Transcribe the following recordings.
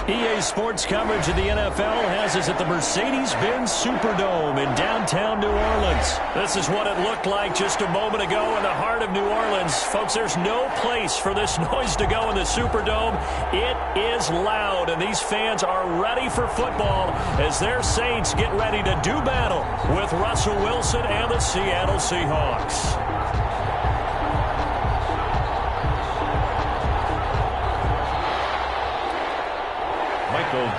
EA Sports coverage of the NFL has us at the Mercedes-Benz Superdome in downtown New Orleans. This is what it looked like just a moment ago in the heart of New Orleans. Folks, there's no place for this noise to go in the Superdome. It is loud, and these fans are ready for football as their Saints get ready to do battle with Russell Wilson and the Seattle Seahawks.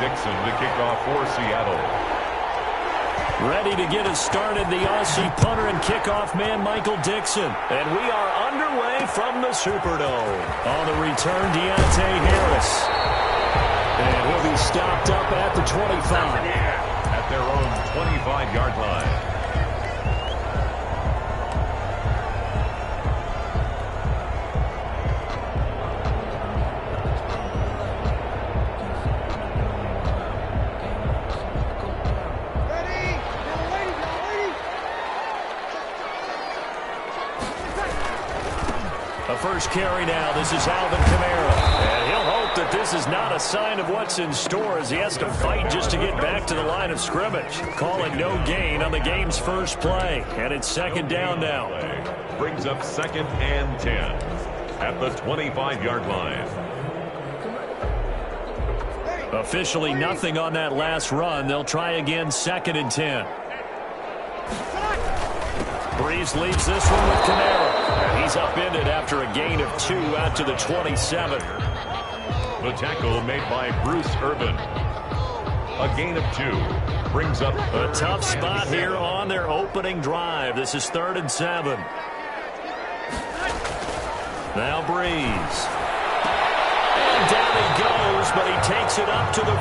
Dixon to kick off for Seattle. Ready to get us started, the Aussie punter and kickoff man, Michael Dixon. And we are underway from the Superdome. On the return, Deontay Harris. And he'll be stopped up at the 25. At their own 25-yard line. First carry now. This is Alvin Kamara. And he'll hope that this is not a sign of what's in store as he has to fight just to get back to the line of scrimmage. Calling no gain on the game's first play. And it's second down now. Brings up 2nd and 10 at the 25-yard line. Officially nothing on that last run. They'll try again 2nd and 10. Breeze leads this one with Kamara. He's upended after a gain of 2 out to the 27. The tackle made by Bruce Irvin. A gain of 2 brings up a tough spot here on their opening drive. This is 3rd and 7. Now Breeze. And down he goes, but he takes it up to the 40.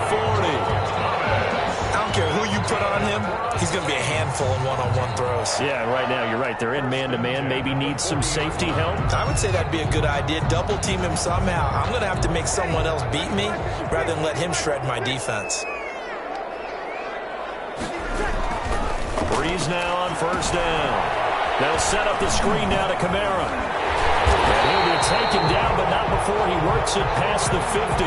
I don't care who you put on him, he's going to be a handful in one-on-one throws. Yeah, right now you're right. They're in man-to-man. Maybe needs some safety help. I would say that'd be a good idea. Double team him somehow. I'm going to have to make someone else beat me rather than let him shred my defense. Breeze now on 1st down. They'll set up the screen now to Kamara. And he'll be taken down, but not before he works it past the 50.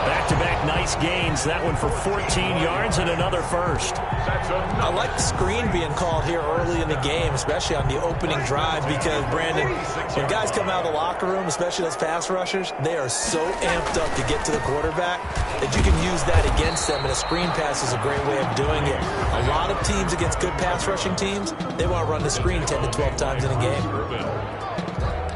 Back-to-back nice gains. That one for 14 yards and another first. I like the screen being called here early in the game, especially on the opening drive, because, Brandon, when guys come out of the locker room, especially those pass rushers, they are so amped up to get to the quarterback that you can use that against them, and a screen pass is a great way of doing it. A lot of teams against good pass rushing teams, they want to run the screen 10 to 12 times in a game.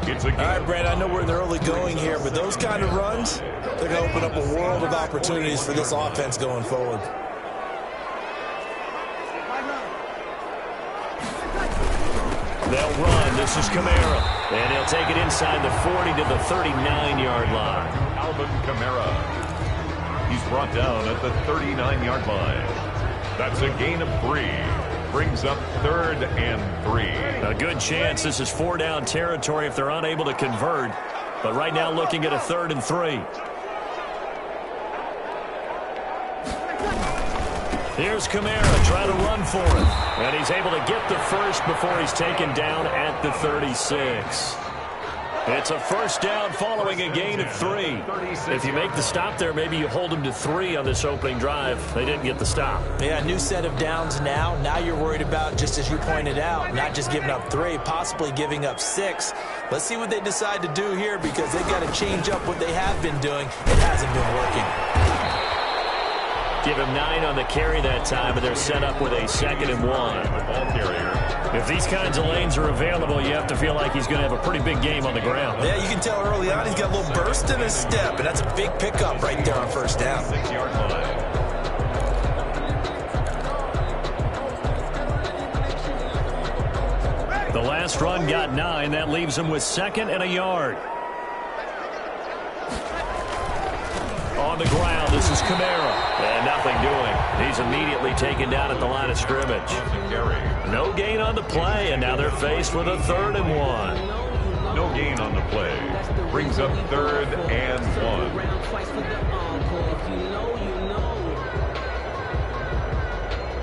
All right, Brad, I know we're in the early going here, but those kind of runs, they're going to open up a world of opportunities for this offense going forward. They'll run. This is Kamara. And he'll take it inside the 40 to the 39-yard line. Alvin Kamara. He's brought down at the 39-yard line. That's a gain of 3. Brings up 3rd and 3. A good chance this is 4-down territory if they're unable to convert. But right now looking at a 3rd and 3. Here's Kamara trying to run for it. And he's able to get the first before he's taken down at the 36. It's a 1st down following a gain of 3. If you make the stop there, maybe you hold them to 3 on this opening drive. They didn't get the stop. Yeah, new set of downs now. Now you're worried about, just as you pointed out, not just giving up 3, possibly giving up 6. Let's see what they decide to do here, because they've got to change up what they have been doing. It hasn't been working. Give him 9 on the carry that time, and they're set up with a 2nd and 1. Ball carrier. If these kinds of lanes are available, you have to feel like he's going to have a pretty big game on the ground. Yeah, you can tell early on he's got a little burst in his step, and that's a big pickup right there on 1st down. 6-yard line. The last run got 9. That leaves him with 2nd and a yard. On the ground, this is Kamara. And nothing doing. He's immediately taken down at the line of scrimmage. No gain on the play, and now they're faced with a 3rd and 1. No gain on the play. Brings up 3rd and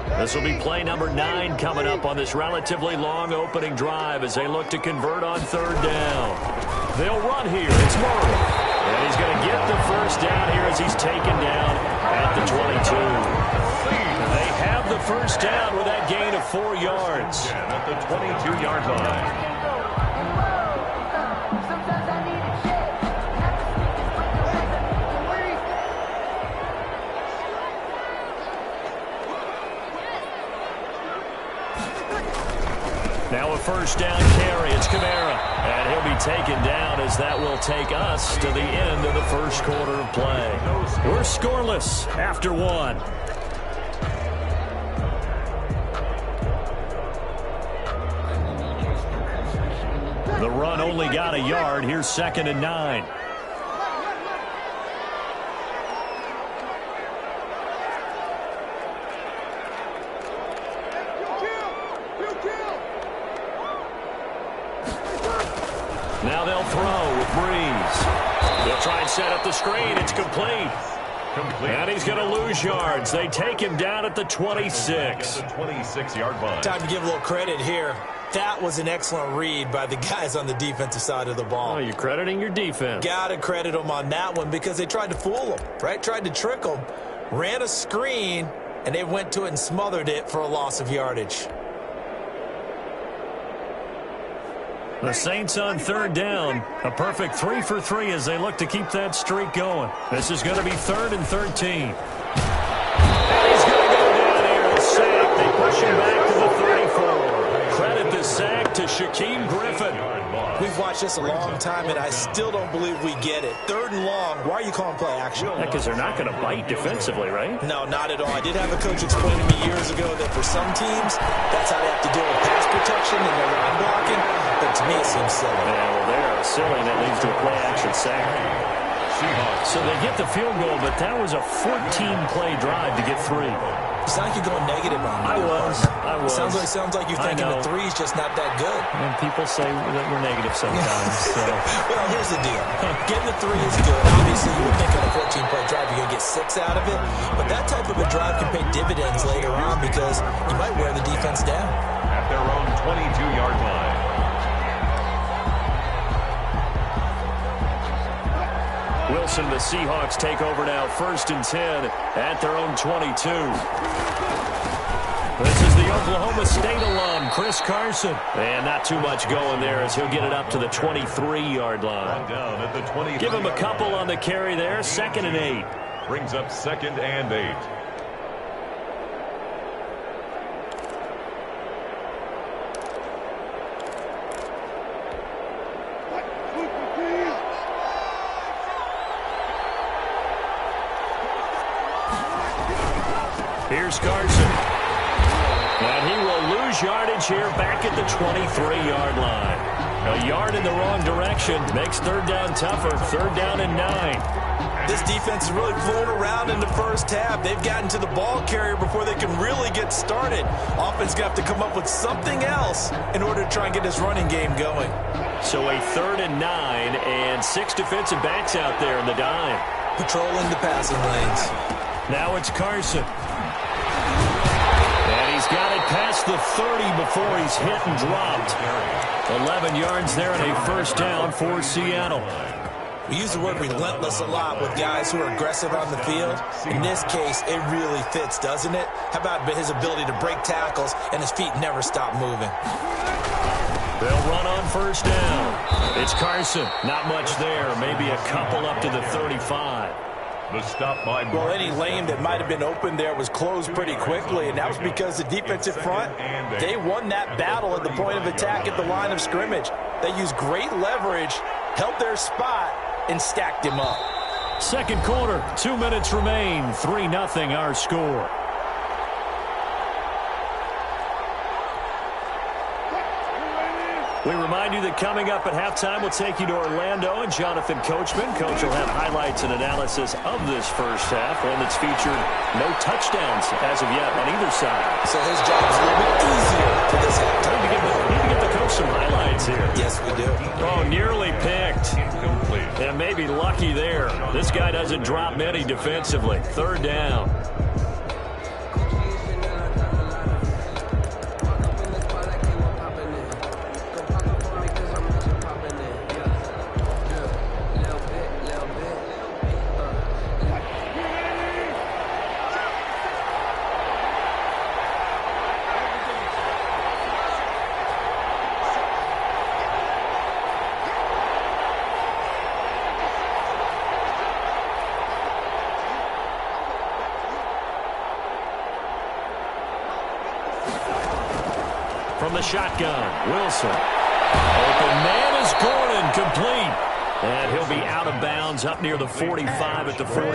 1. This will be play number 9 coming up on this relatively long opening drive as they look to convert on 3rd down. They'll run here. It's Murray. And he's going to get the first down here as he's taken down at the 22. They have the first down with that gain of 4 yards. At the 22-yard line. Now a first down carry. It's Kamara. And he'll be taken down as that will take us to the end of the first quarter of play. We're scoreless after 1. The run only got a yard. Here's 2nd and 9. Now they'll throw with Breeze. They'll try and set up the screen. It's complete. And he's going to lose yards. They take him down at the 26. At the 26-yard line. Time to give a little credit here. That was an excellent read by the guys on the defensive side of the ball. Oh, you're crediting your defense. Got to credit them on that one because they tried to fool them, right? Tried to trick them. Ran a screen, and they went to it and smothered it for a loss of yardage. The Saints on 3rd down. A perfect 3 for 3 as they look to keep that streak going. This is going to be 3rd and 13. And he's going to go down here and sack. They push him back to the 34. Credit the sack to Shaquem Griffin. We've watched this a long time, and I still don't believe we get it. 3rd and long. Why are you calling play action? Because they're not going to bite defensively, right? No, not at all. I did have a coach explain to me years ago that for some teams, that's how they have to deal with pass protection and their line blocking. But to me, it seems silly. Yeah, well, they're silly, and that leads to a play-action sack. So they get the field goal, but that was a 14-play drive to get 3. You sound like you're going negative on me. I was. Sounds like you're thinking the 3's just not that good. And people say that we're negative sometimes. So. Well, here's the deal. Getting the 3 is good. Obviously, you would think on a 14-play drive you're going to get 6 out of it. But that type of a drive can pay dividends later on because you might wear the defense down. At their own 22-yard line. Wilson, the Seahawks take over now, 1st and 10 at their own 22. This is the Oklahoma State alum, Chris Carson. And not too much going there as he'll get it up to the 23-yard line. Down at the 23. Give him a couple on the carry there, 2nd and 8. Brings up 2nd and 8. Here's Carson. And he will lose yardage here back at the 23-yard line. A yard in the wrong direction makes 3rd down tougher. 3rd down and 9. This defense is really fooling around in the first half. They've gotten to the ball carrier before they can really get started. Offense going to have to come up with something else in order to try and get this running game going. So a 3rd and 9 and 6 defensive backs out there in the dime. Patrolling the passing lanes. Now it's Carson. And he's got it past the 30 before he's hit and dropped. 11 yards there and a 1st down for Seattle. We use the word relentless a lot with guys who are aggressive on the field. In this case, it really fits, doesn't it? How about his ability to break tackles and his feet never stop moving? They'll run on 1st down. It's Carson. Not much there. Maybe a couple up to the 35. The stop by. Well, any lane that might have been open there was closed pretty quickly, and that was because the defensive front, they won that battle at the point of attack at the line of scrimmage. They used great leverage, held their spot, and stacked him up. 2nd quarter, 2 minutes remain. 3-0 our score. We remind you that coming up at halftime, we'll take you to Orlando and Jonathan Coachman. Coach will have highlights and analysis of this first half, one that's featured no touchdowns as of yet on either side. So his job is a little bit easier for this half. Time to get the coach some highlights here. Yes, we do. Oh, nearly picked. And maybe lucky there. This guy doesn't drop many defensively. 3rd down. shotgun. Wilson. Open man is Gordon, complete. And he'll be out of bounds up near the 45 at the 44.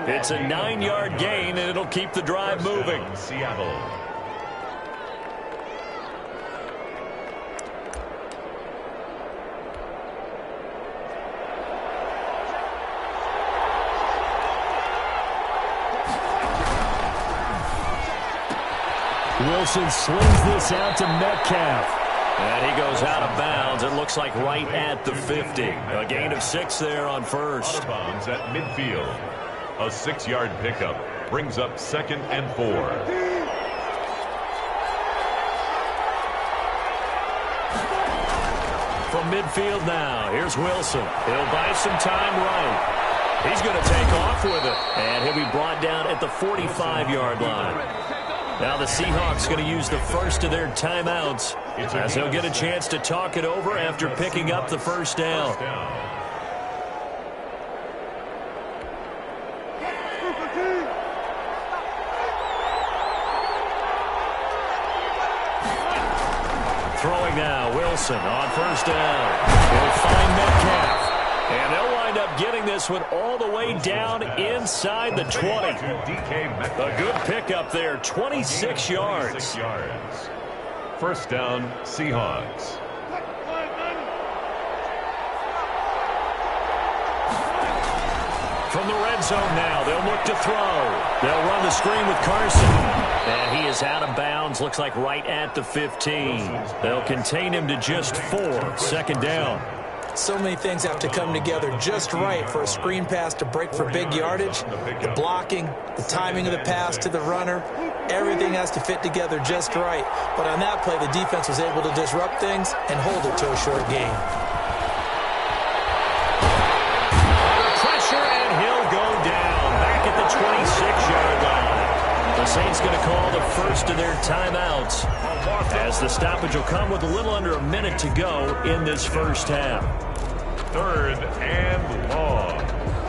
It's a 9-yard gain, and it'll keep the drive moving. Seattle. Wilson slings this out to Metcalf. And he goes out of bounds. It looks like right at the 50. A gain of 6 there on first. Out of bounds at midfield. A 6-yard pickup brings up 2nd and 4. From midfield now, here's Wilson. He'll buy some time right. He's going to take off with it. And he'll be brought down at the 45-yard line. Now the Seahawks going to use the first of their timeouts as they'll get a chance to talk it over after picking up the first down. Throwing now, Wilson on first down. He'll find Metcalf. And they'll wind up getting this one all the way down inside the 20. A good pickup there, 26 yards. First down, Seahawks. From the red zone now, they'll look to throw. They'll run the screen with Carson. And he is out of bounds, looks like right at the 15. They'll contain him to just 4, second down. So many things have to come together just right for a screen pass to break for big yardage. The blocking, the timing of the pass to the runner, everything has to fit together just right. But on that play, the defense was able to disrupt things and hold it to a short gain. Pressure, and he'll go down back at the 26-yard line. The Saints going to call the first of their timeouts as the stoppage will come with a little under a minute to go in this first half. 3rd and long.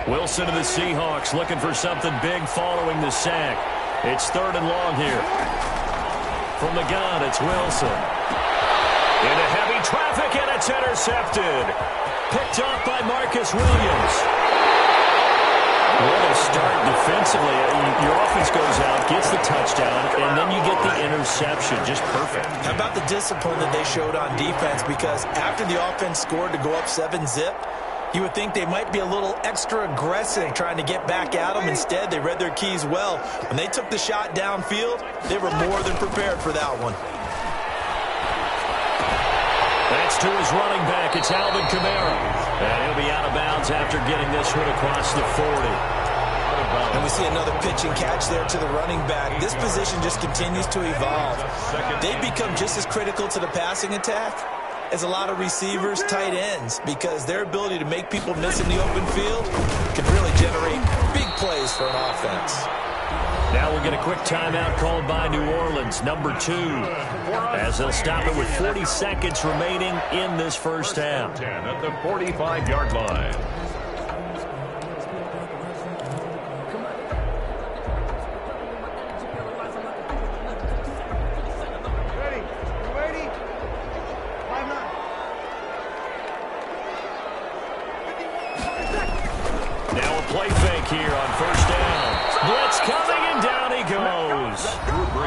Wilson of the Seahawks looking for something big following the sack. It's 3rd and long here. From the gun, it's Wilson. Into heavy traffic, and it's intercepted. Picked off by Marcus Williams. What a start defensively. Your offense goes out, gets the touchdown, and then you get the interception. Just perfect. How about the discipline that they showed on defense? Because after the offense scored to go up 7-zip, you would think they might be a little extra aggressive trying to get back at them. Instead, they read their keys well. When they took the shot downfield, they were more than prepared for that one. That's to his running back. It's Alvin Kamara. And he'll be out of bounds after getting this one across the 40. And we see another pitch and catch there to the running back. This position just continues to evolve. They become just as critical to the passing attack as a lot of receivers, tight ends, because their ability to make people miss in the open field can really generate big plays for an offense. Now we'll get a quick timeout called by New Orleans, number 2, as they'll stop it with 40 seconds remaining in this first half. 10 at the 45-yard line. Now a play fake here on first down. Blitz coming, and down he goes.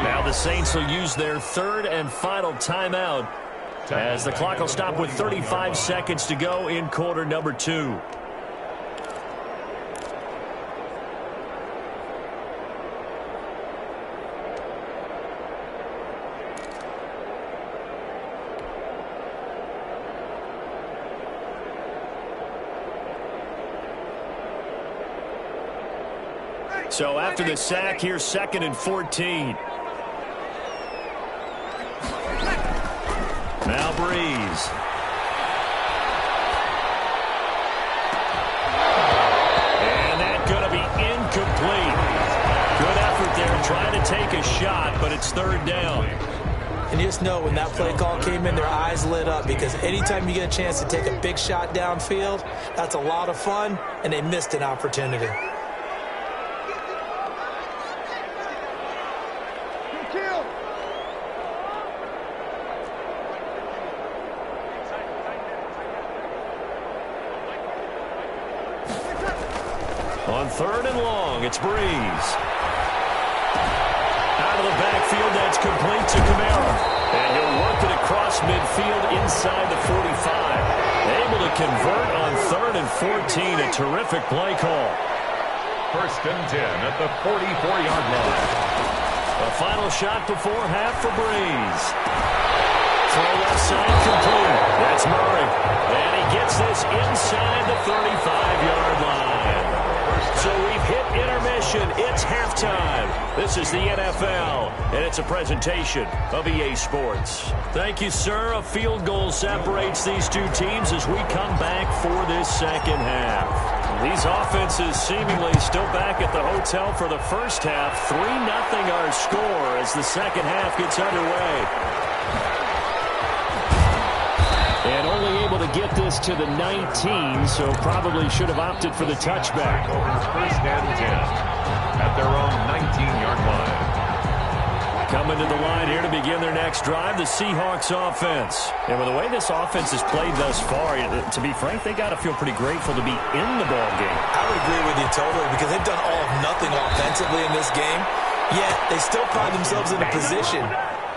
Now the Saints will use their 3rd and final timeout as the clock will stop with 35 seconds to go in quarter number 2. So after the sack, here's 2nd and 14. Now Breeze. And that's going to be incomplete. Good effort there trying to take a shot, but it's 3rd down. And you just know when that play call came in, their eyes lit up, because anytime you get a chance to take a big shot downfield, that's a lot of fun, and they missed an opportunity. On 3rd and long, it's Breeze. Out of the backfield, that's complete to Kamara. And he'll work it across midfield inside the 45. Able to convert on 3rd and 14. A terrific play call. 1st and 10 at the 44-yard line. A final shot before half for Breeze. Throw left side complete. That's Murray. And he gets this inside the 35-yard line. So we've hit intermission. It's halftime. This is the NFL, and it's a presentation of EA Sports. Thank you, sir. A field goal separates these two teams as we come back for this second half. These offenses seemingly still back at the hotel for the first half. 3-0 our score as the second half gets underway. And only able to get this to the 19, so probably should have opted for the touchback. 1st and 10 at their own 19-yard line. Coming to the line here to begin their next drive, the Seahawks offense. And with the way this offense has played thus far, to be frank, they got to feel pretty grateful to be in the ball game. I would agree with you totally because they've done all of nothing offensively in this game, yet they still find themselves in a position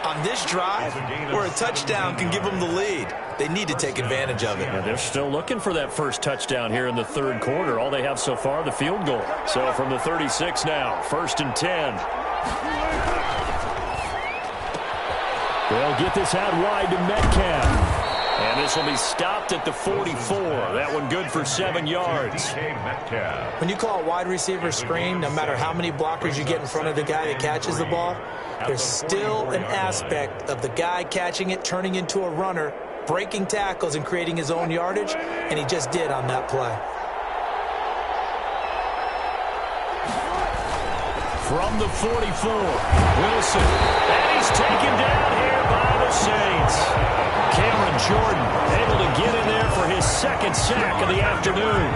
on this drive where a touchdown can give them the lead. They need to take advantage of it. And they're still looking for that first touchdown here in the 3rd quarter. All they have so far, the field goal. So from the 36 now, 1st and 10. They'll get this out wide to Metcalf. And this will be stopped at the 44. That one good for 7 yards. When you call a wide receiver screen, no matter how many blockers you get in front of the guy that catches the ball, there's still an aspect of the guy catching it, turning into a runner, breaking tackles and creating his own yardage, and he just did on that play. From the 44, Wilson. And he's taken down here by the Saints. Cameron Jordan able to get in there for his 2nd sack of the afternoon.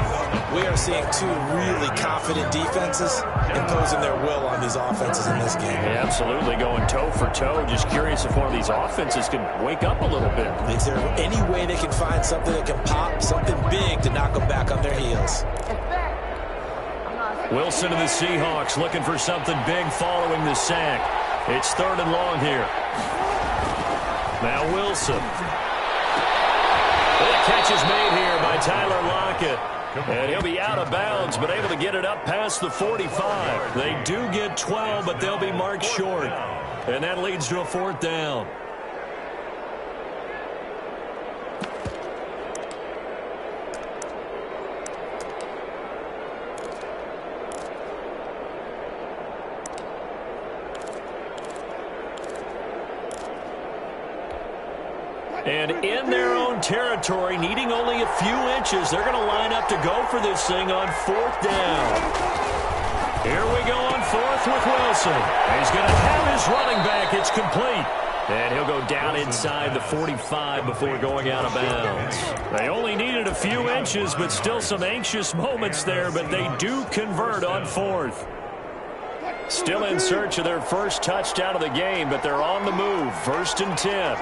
We are seeing two really confident defenses imposing their will on these offenses in this game. Yeah, absolutely, going toe for toe. Just curious if one of these offenses can wake up a little bit. Is there any way they can find something that can pop, something big to knock them back on their heels? Wilson and the Seahawks looking for something big following the sack. It's 3rd and long here. Now Wilson. The catch is made here by Tyler Lockett. And he'll be out of bounds, but able to get it up past the 45. They do get 12, but they'll be marked short. And that leads to a 4th down. And in their own territory, needing only a few inches, they're going to line up to go for this thing on 4th down. Here we go on 4th with Wilson. He's going to have his running back. It's complete. And he'll go down inside the 45 before going out of bounds. They only needed a few inches, but still some anxious moments there, but they do convert on 4th. Still in search of their first touchdown of the game, but they're on the move. 1st and 10.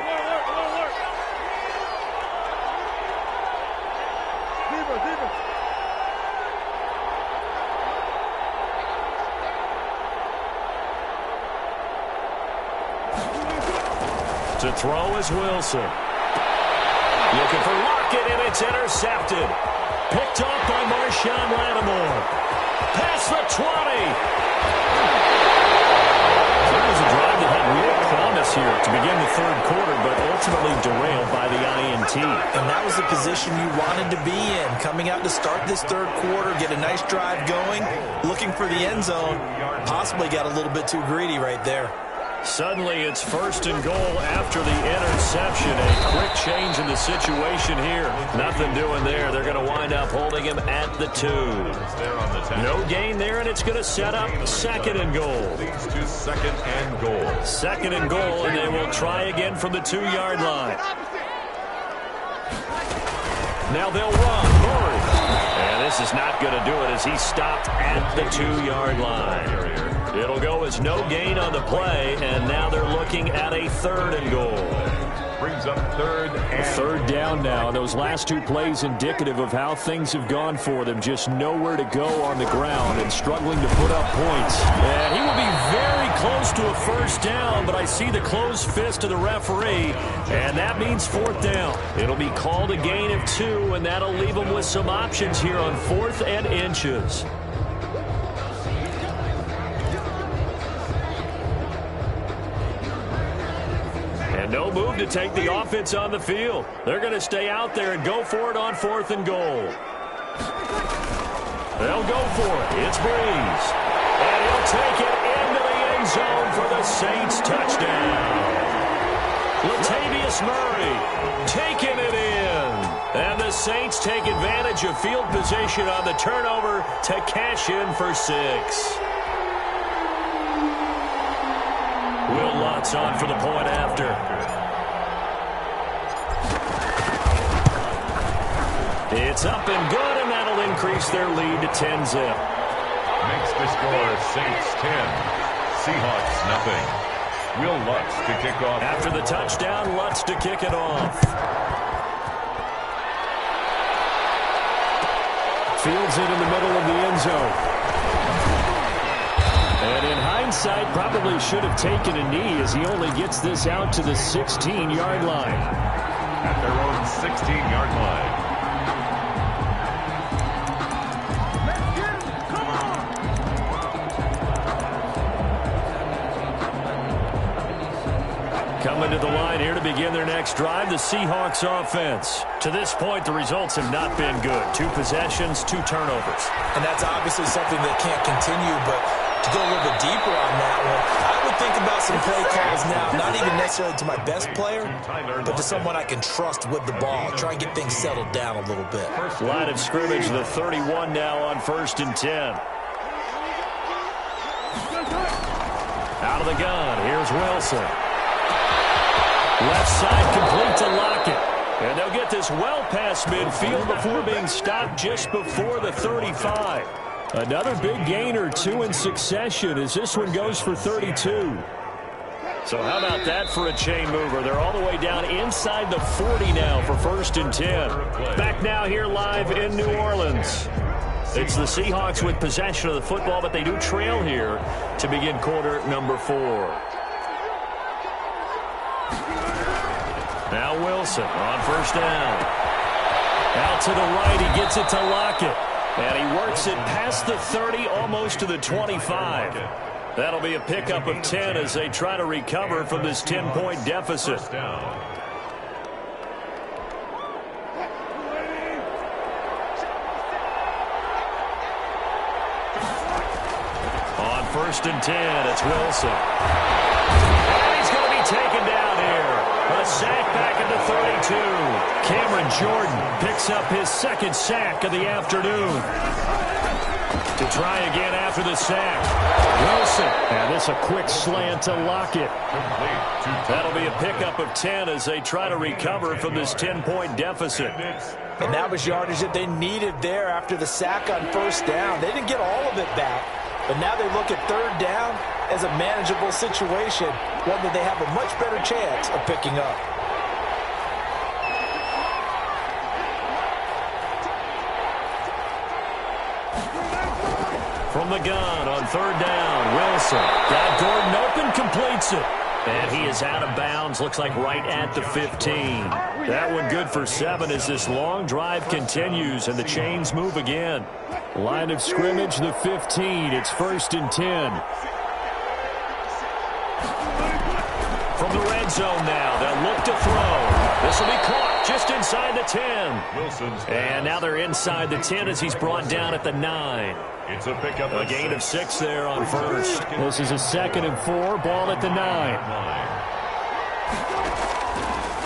To throw is Wilson. Looking for Lockett, and it's intercepted. Picked off by Marshawn Lattimore. Past the 20. That was a drive that had real promise here to begin the 3rd quarter, but ultimately derailed by the INT. And that was the position you wanted to be in. Coming out to start this 3rd quarter, get a nice drive going, looking for the end zone. Possibly got a little bit too greedy right there. Suddenly it's 1st and goal after the interception. A quick change in the situation here. Nothing doing there. They're going to wind up holding him at the 2. No gain there, and it's going to set up 2nd and goal. Leads to 2nd and goal. 2nd and goal, and they will try again from the 2-yard line. Now they'll run. Murray. And this is not going to do it as he stopped at the 2-yard line. It'll go as no gain on the play, and now they're looking at a 3rd and goal. Brings up third down now. Those last two plays indicative of how things have gone for them. Just nowhere to go on the ground and struggling to put up points. And he will be very close to a first down, but I see the closed fist of the referee, and that means fourth down. It'll be called a gain of 2, and that'll leave them with some options here on 4th and inches. And no move to take the offense on the field. They're going to stay out there and go for it on 4th and goal. They'll go for it. It's Breeze. And he'll take it into the end zone for the Saints touchdown. Latavius Murray taking it in. And the Saints take advantage of field position on the turnover to cash in for 6. Will Lutz on for the point after. It's up and good, and that'll increase their lead to 10-zip. Makes the score Saints 10, Seahawks nothing. Will Lutz to kick off. After the touchdown, Lutz to kick it off. Fields it in the middle of the end zone. And in hindsight, probably should have taken a knee as he only gets this out to the 16-yard line. At their own 16-yard line. Coming to the line here to begin their next drive, the Seahawks offense. To this point, the results have not been good. 2 possessions, 2 turnovers. And that's obviously something that can't continue, but to go a little bit deeper on that one, I would think about some play calls now, not even necessarily to my best player, but to someone I can trust with the ball. Try and get things settled down a little bit. Line of scrimmage, the 31 now on 1st and 10. Out of the gun, here's Wilson. Left side complete to Lockett. And they'll get this well past midfield before being stopped just before the 35. Another big gain or 2 in succession as this one goes for 32. So how about that for a chain mover? They're all the way down inside the 40 now for 1st and 10. Back now here live in New Orleans. It's the Seahawks with possession of the football, but they do trail here to begin quarter number 4. Now Wilson on 1st down. Out to the right, he gets it to Lockett. And he works it past the 30, almost to the 25. That'll be a pickup of 10 as they try to recover from this 10-point deficit. On 1st and 10, it's Wilson. And he's going to be taken down here. A sack back at the 32. Cameron Jordan picks up his 2nd sack of the afternoon. To try again after the sack. Wilson. And this a quick slant to Lockett. That'll be a pickup of 10 as they try to recover from this 10-point deficit. And that was yardage that they needed there after the sack on 1st down. They didn't get all of it back. But now they look at 3rd down as a manageable situation, one that they have a much better chance of picking up. From the gun on 3rd down, Wilson. Got Gordon open, completes it. And he is out of bounds, looks like right at the 15. That one good for 7 as this long drive continues and the chains move again. Line of scrimmage, the 15. It's 1st and 10. From the red zone now, they'll look to throw. This will be caught just inside the 10. And now they're inside the 10 as he's brought down at the 9. It's a pickup. A gain of 6 there on 1st. This is a 2nd and 4, ball at the 9.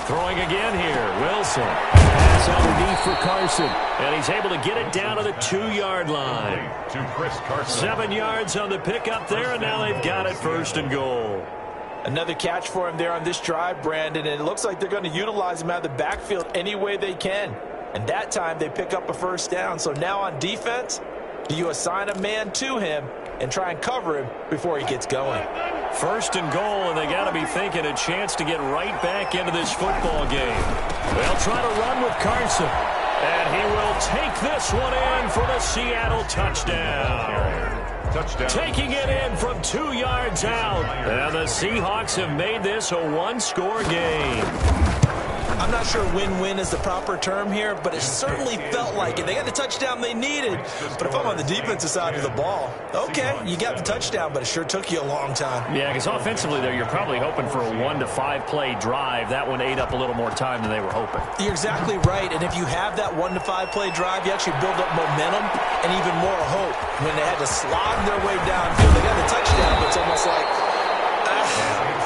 Throwing again here, Wilson. Pass underneath for Carson. And he's able to get it down to the 2-yard line. To Chris Carson. 7 yards on the pickup there, and now they've got it 1st and goal. Another catch for him there on this drive, Brandon, and it looks like they're going to utilize him out of the backfield any way they can. And that time they pick up a 1st down. So now on defense, do you assign a man to him, and try and cover him before he gets going. First and goal, and they got to be thinking a chance to get right back into this football game. They'll try to run with Carson, and he will take this one in for the Seattle touchdown. Taking it in from 2 yards out, and the Seahawks have made this a one-score game. I'm not sure win-win is the proper term here, but it certainly felt like it. They got the touchdown they needed, but if I'm on the defensive side of the ball, okay, you got the touchdown, but it sure took you a long time. Yeah, because offensively, though, you're probably hoping for a 1 to 5 play drive. That one ate up a little more time than they were hoping. You're exactly right, and if you have that 1 to 5 play drive, you actually build up momentum and even more hope. When they had to slog their way downfield, they got the touchdown, but it's almost like,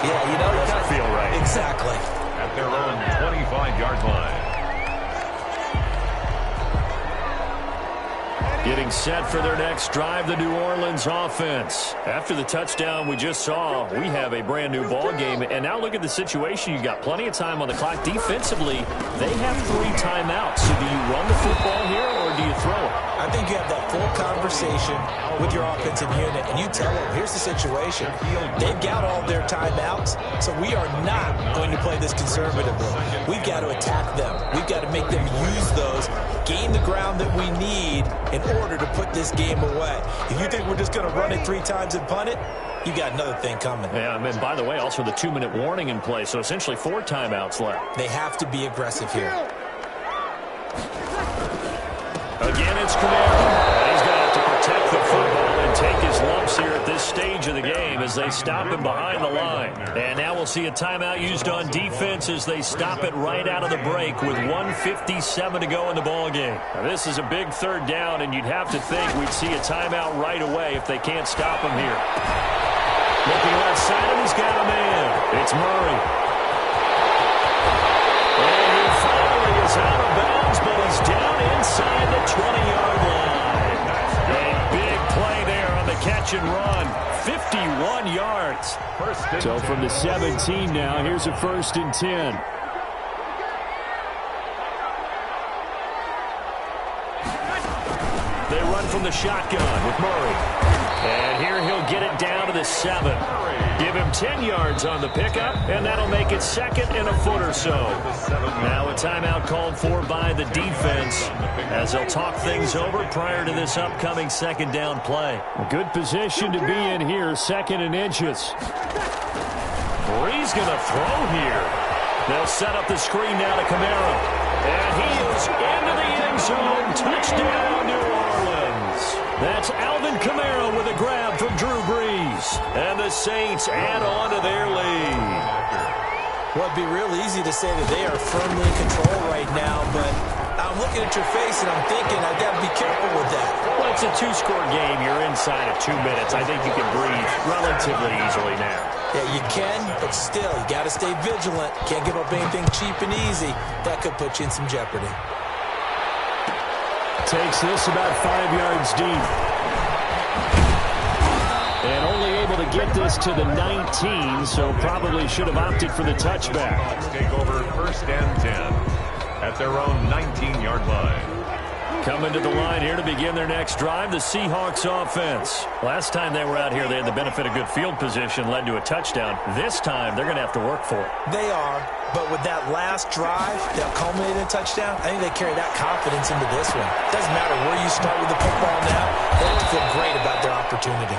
yeah, you know, it doesn't feel right. Exactly. At their own 25-yard line. Getting set for their next drive, the New Orleans offense. After the touchdown we just saw, we have a brand-new ball game. And now look at the situation. You've got plenty of time on the clock. Defensively, they have 3 timeouts. So do you run the football here or do you throw it? I think you have that full conversation with your offensive unit, and you tell them, here's the situation. They've got all their timeouts, so we are not going to play this conservatively. We've got to attack them. We've got to make them use those, gain the ground that we need in order to put this game away. If you think we're just going to run it 3 times and punt it, you got another thing coming. Yeah, and by the way, also the 2-minute warning in play, so essentially 4 timeouts left. They have to be aggressive here. Again, it's Camaro. And he's going to have to protect the football and take his lumps here at this stage of the game as they stop him behind the line. And now we'll see a timeout used on defense as they stop it right out of the break with 1:57 to go in the ball game. Now, this is a big 3rd down, and you'd have to think we'd see a timeout right away if they can't stop him here. Looking left side, and he's got a man. It's Murray. And he finally is out of bounds, but he's down inside the 20-yard line. A big play there on the catch and run. 51 yards. So from the 17 now, here's a 1st and 10. They run from the shotgun with Murray. And here he'll get it down to the 7. Give him 10 yards on the pickup, and that'll make it 2nd and a foot or so. Now a timeout called for by the defense as they'll talk things over prior to this upcoming 2nd down play. A good position to be in here, 2nd and inches. He's going to throw here. They'll set up the screen now to Camaro. And he is into the end zone. Touchdown, New Orleans. That's Alvin Kamara with a grab from Drew Brees. And the Saints add on to their lead. Well, it'd be real easy to say that they are firmly in control right now, but I'm looking at your face and I'm thinking I've got to be careful with that. Well, it's a 2-score game. You're inside of 2 minutes. I think you can breathe relatively easily now. Yeah, you can, but still, you got to stay vigilant. Can't give up anything cheap and easy. That could put you in some jeopardy. Takes this about 5 yards deep. And only able to get this to the 19, so probably should have opted for the touchback. Take over 1st and 10 at their own 19-yard line. Coming to the line here to begin their next drive, the Seahawks offense. Last time they were out here, they had the benefit of good field position, led to a touchdown. This time, they're going to have to work for it. They are, but with that last drive that culminated in a touchdown, I think they carry that confidence into this one. Doesn't matter where you start with the football now, they have to feel great about their opportunity.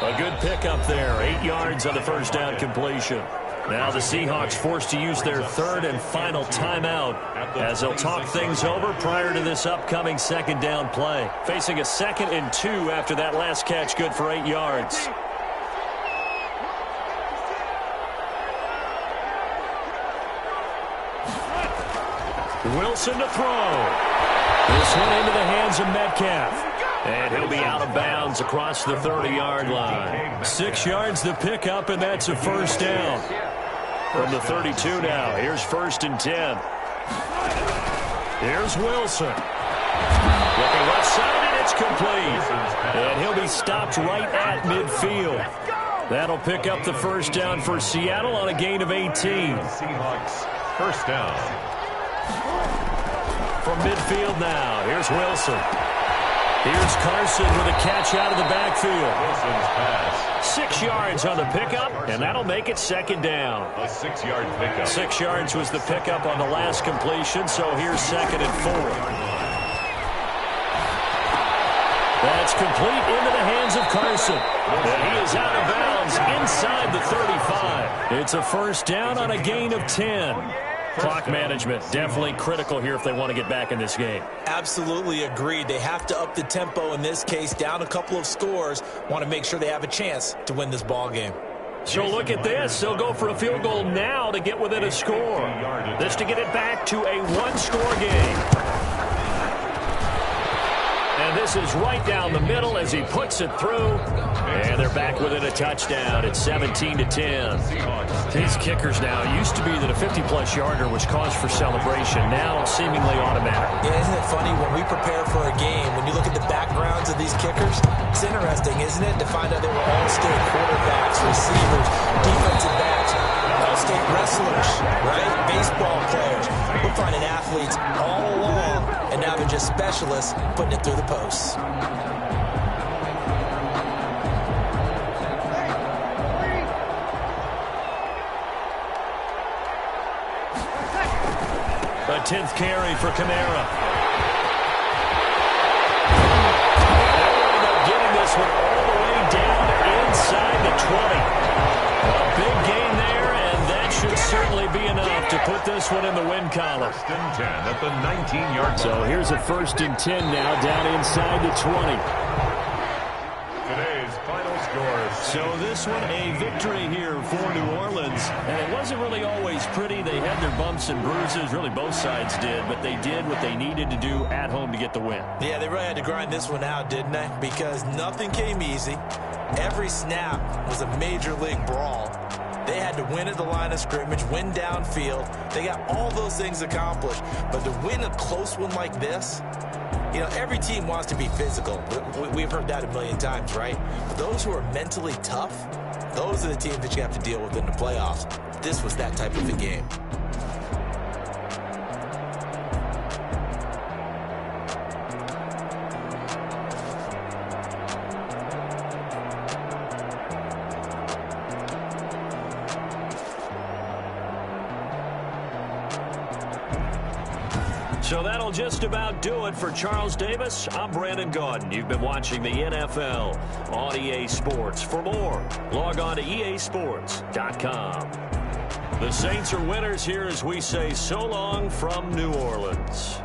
A good pickup there, 8 yards on the 1st down completion. Now the Seahawks forced to use their 3rd and final timeout as they'll talk things over prior to this upcoming 2nd down play. Facing a 2nd and 2 after that last catch, good for 8 yards. Wilson to throw. This one into the hands of Metcalf. And he'll be out of bounds across the 30-yard line. 6 yards the pickup, and that's a 1st down. From the 32 now, here's 1st and 10. Here's Wilson. Looking left side, and it's complete. And he'll be stopped right at midfield. That'll pick up the 1st down for Seattle on a gain of 18. Seahawks 1st down. From midfield now, here's Wilson. Here's Carson with a catch out of the backfield. Wilson's pass. 6 yards on the pickup, and that'll make it second down. A 6-yard pickup. 6 yards was the pickup on the last completion, so here's 2nd and 4. That's complete into the hands of Carson. And he is out of bounds inside the 35. It's a first down on a gain of 10. Clock management definitely critical here if they want to get back in this game. Absolutely agreed. They have to up the tempo in this case, down a couple of scores. Want to make sure they have a chance to win this ball game. So look at this. They'll go for a field goal now to get within a score. This to get it back to a one-score game. And this is right down the middle as he puts it through. And they're back within a touchdown. It's 17-10. These kickers now, it used to be that a 50-plus yarder was cause for celebration. Now it's seemingly automatic. Yeah, isn't it funny when we prepare for a game, when you look at the backgrounds of these kickers, it's interesting, isn't it, to find out they were all-state quarterbacks, receivers, defensive backs, all-state wrestlers, right? Baseball players. We're finding athletes all along, and now they're just specialists putting it through the posts. A 10th carry for Kamara. They'll end up getting this one all the way down inside the 20. A big gain there, and that should certainly be enough to put this one in the win column. 1st and 10 at the 19-yard line. So here's a 1st and 10 now down inside the 20. Today's final score. So this one, a victory here for New Orleans. And it wasn't really always pretty. They had their bumps and bruises. Really, both sides did. But they did what they needed to do at home to get the win. Yeah, they really had to grind this one out, didn't they? Because nothing came easy. Every snap was a major league brawl. They had to win at the line of scrimmage, win downfield. They got all those things accomplished. But to win a close one like this, you know, every team wants to be physical. We've heard that a million times, right? But those who are mentally tough, those are the teams that you have to deal with in the playoffs. This was that type of a game. So that'll just about do it for Charles Davis. I'm Brandon Gaudin. You've been watching the NFL on EA Sports. For more, log on to easports.com. The Saints are winners here as we say so long from New Orleans.